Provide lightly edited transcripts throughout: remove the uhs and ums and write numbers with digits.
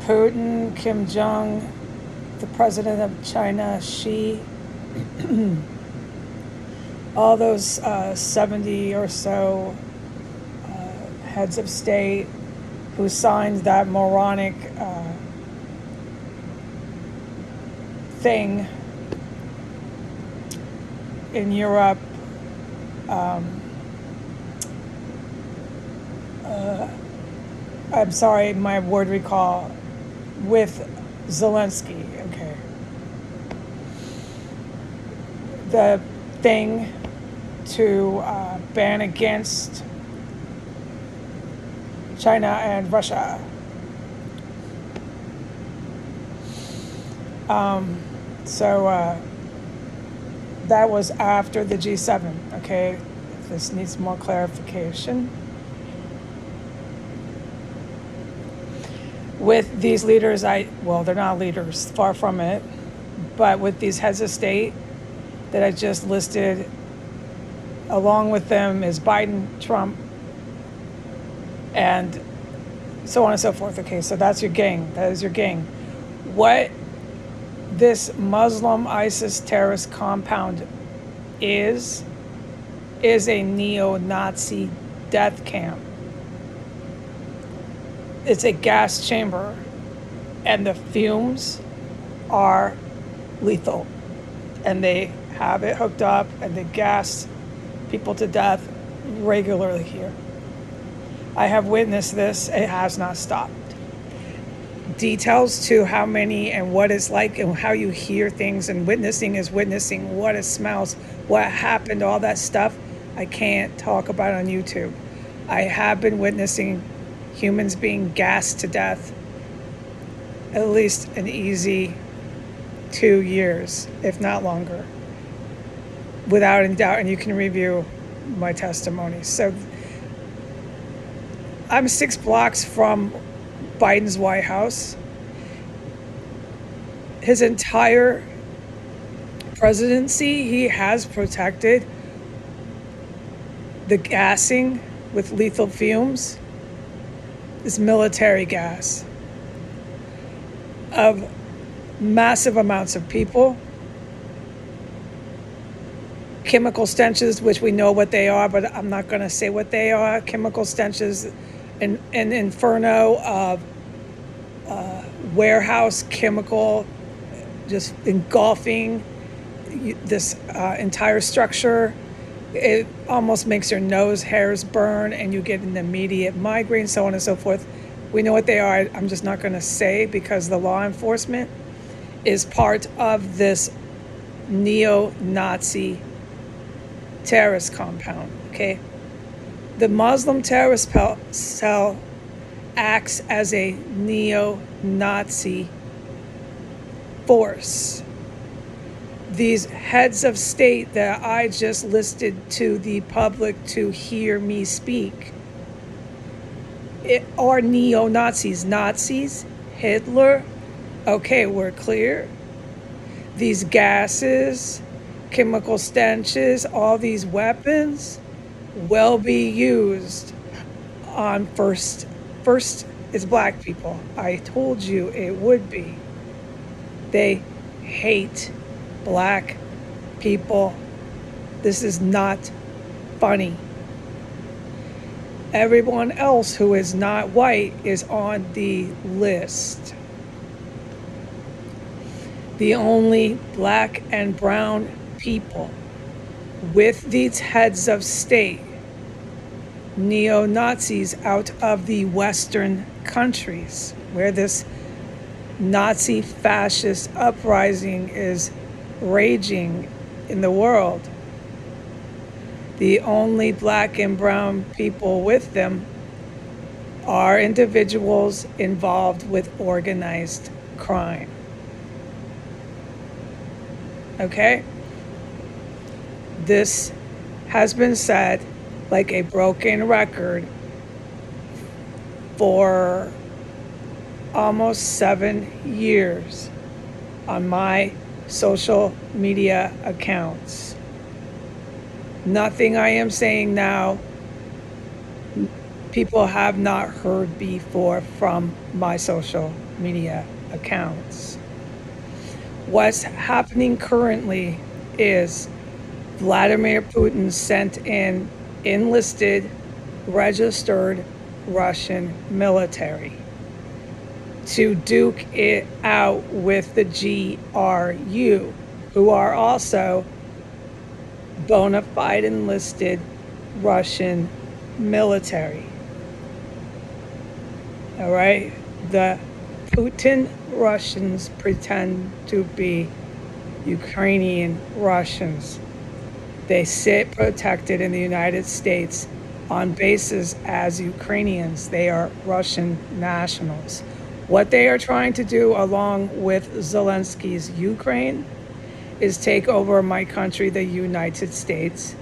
Putin, Kim Jong, the president of China, Xi, all those 70 or so heads of state who signed that moronic thing in Europe. I'm sorry, my word recall, with Zelensky, okay. The thing to ban against China and Russia. So that was after the G7, okay? This needs more clarification. With these leaders, well, they're not leaders, far from it, but with these heads of state that I just listed, along with them is Biden, Trump, and so on and so forth. Okay, so that's your gang. That is your gang. What this Muslim ISIS terrorist compound is a neo-Nazi death camp. It's a gas chamber, and the fumes are lethal, and they have it hooked up, and they gas people to death regularly here. I have witnessed this. It has not stopped. Details to how many and what it's like and how you hear things, and witnessing is witnessing what it smells, what happened, all that stuff, I can't talk about on YouTube. I have been witnessing humans being gassed to death at least an easy 2 years, if not longer, without any doubt, and you can review my testimony. So I'm 6 blocks from Biden's White House. His entire presidency, he has protected the gassing with lethal fumes is military gas of massive amounts of people. Chemical stenches, which we know what they are, but I'm not going to say what they are. Chemical stenches, an inferno of warehouse chemical just engulfing this entire structure. It almost makes your nose hairs burn and you get an immediate migraine, so on and so forth. We know what they are. I'm just not going to say because the law enforcement is part of this neo-Nazi terrorist compound, okay? The Muslim terrorist cell acts as a neo-Nazi force. These heads of state that I just listed to the public to hear me speak are neo-Nazis. Nazis, Hitler, okay, we're clear. These gases, chemical stenches, all these weapons will be used on first is black people. I told you it would be. They hate black people. This is not funny. Everyone else who is not white is on the list. The only black and brown people with these heads of state, neo-Nazis out of the Western countries where this Nazi fascist uprising is raging in the world. The only black and brown people with them are individuals involved with organized crime. Okay? This has been said like a broken record for almost 7 years on my social media accounts. Nothing I am saying now people have not heard before from my social media accounts. What's happening currently is Vladimir Putin sent in enlisted, registered Russian military to duke it out with the GRU, who are also bona fide enlisted Russian military. All right? The Putin Russians pretend to be Ukrainian Russians. They sit protected in the United States on bases as Ukrainians. They are Russian nationals. What they are trying to do, along with Zelensky's Ukraine, is take over my country, the United States,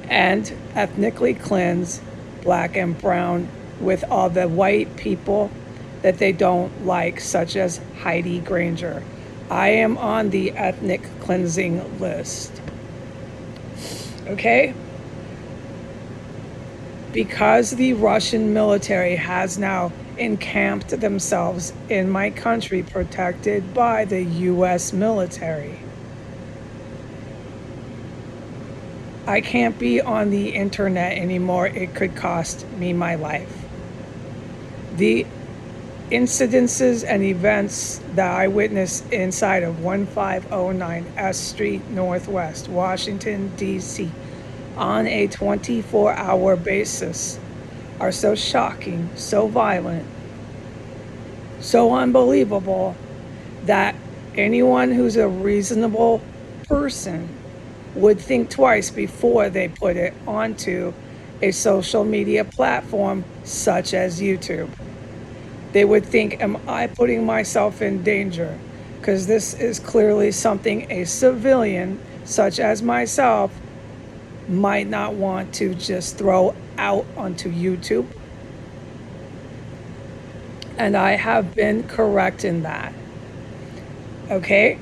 and ethnically cleanse black and brown with all the white people that they don't like, such as Heidi Granger. I am on the ethnic cleansing list. Okay? Because the Russian military has now encamped themselves in my country, protected by the US military, I can't be on the internet anymore. It could cost me my life. The incidences and events that I witnessed inside of 1509 S Street Northwest, Washington, D.C., on a 24-hour basis are so shocking, so violent, so unbelievable that anyone who's a reasonable person would think twice before they put it onto a social media platform such as YouTube. They would think, am I putting myself in danger? Because this is clearly something a civilian such as myself might not want to just throw out onto YouTube. And I have been correct in that. Okay?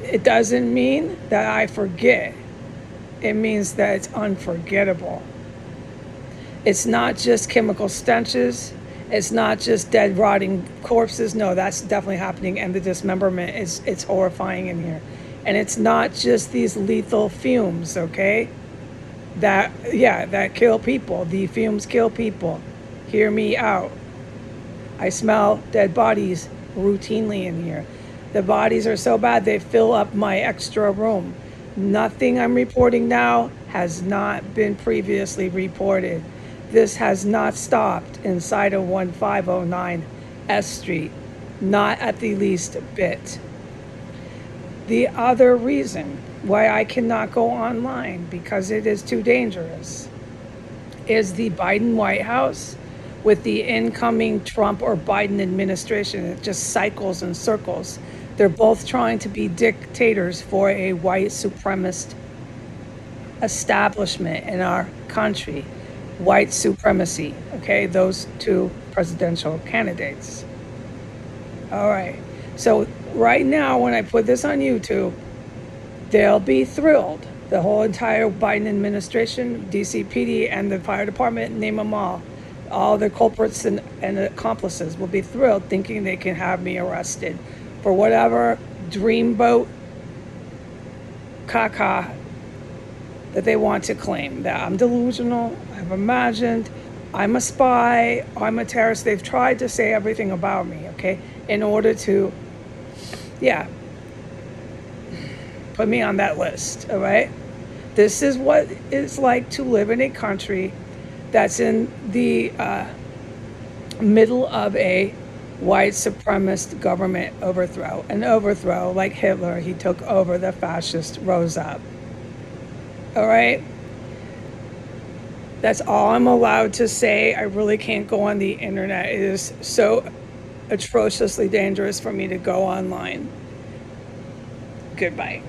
It doesn't mean that I forget. It means that it's unforgettable. It's not just chemical stenches. It's not just dead, rotting corpses. No, that's definitely happening. And the dismemberment it's horrifying in here. And it's not just these lethal fumes, okay? That kill people. The fumes kill people. Hear me out. I smell dead bodies routinely in here. The bodies are so bad they fill up my extra room. Nothing I'm reporting now has not been previously reported. This has not stopped inside of 1509 S Street, not at the least bit. The other reason why I cannot go online, because it is too dangerous, is the Biden White House with the incoming Trump or Biden administration. It just cycles and circles. They're both trying to be dictators for a white supremacist establishment in our country. White supremacy, okay? Those two presidential candidates. All right. So right now, when I put this on YouTube, they'll be thrilled. The whole entire Biden administration, DCPD, and the fire department, name them all the culprits and accomplices will be thrilled, thinking they can have me arrested for whatever dreamboat caca that they want to claim, that I'm delusional, I've imagined, I'm a spy, I'm a terrorist. They've tried to say everything about me, okay, in order to, put me on that list, all right? This is what it's like to live in a country that's in the middle of a white supremacist government overthrow. An overthrow like Hitler. He took over, the fascist rose up. All right? That's all I'm allowed to say. I really can't go on the internet. It is so atrociously dangerous for me to go online. Goodbye.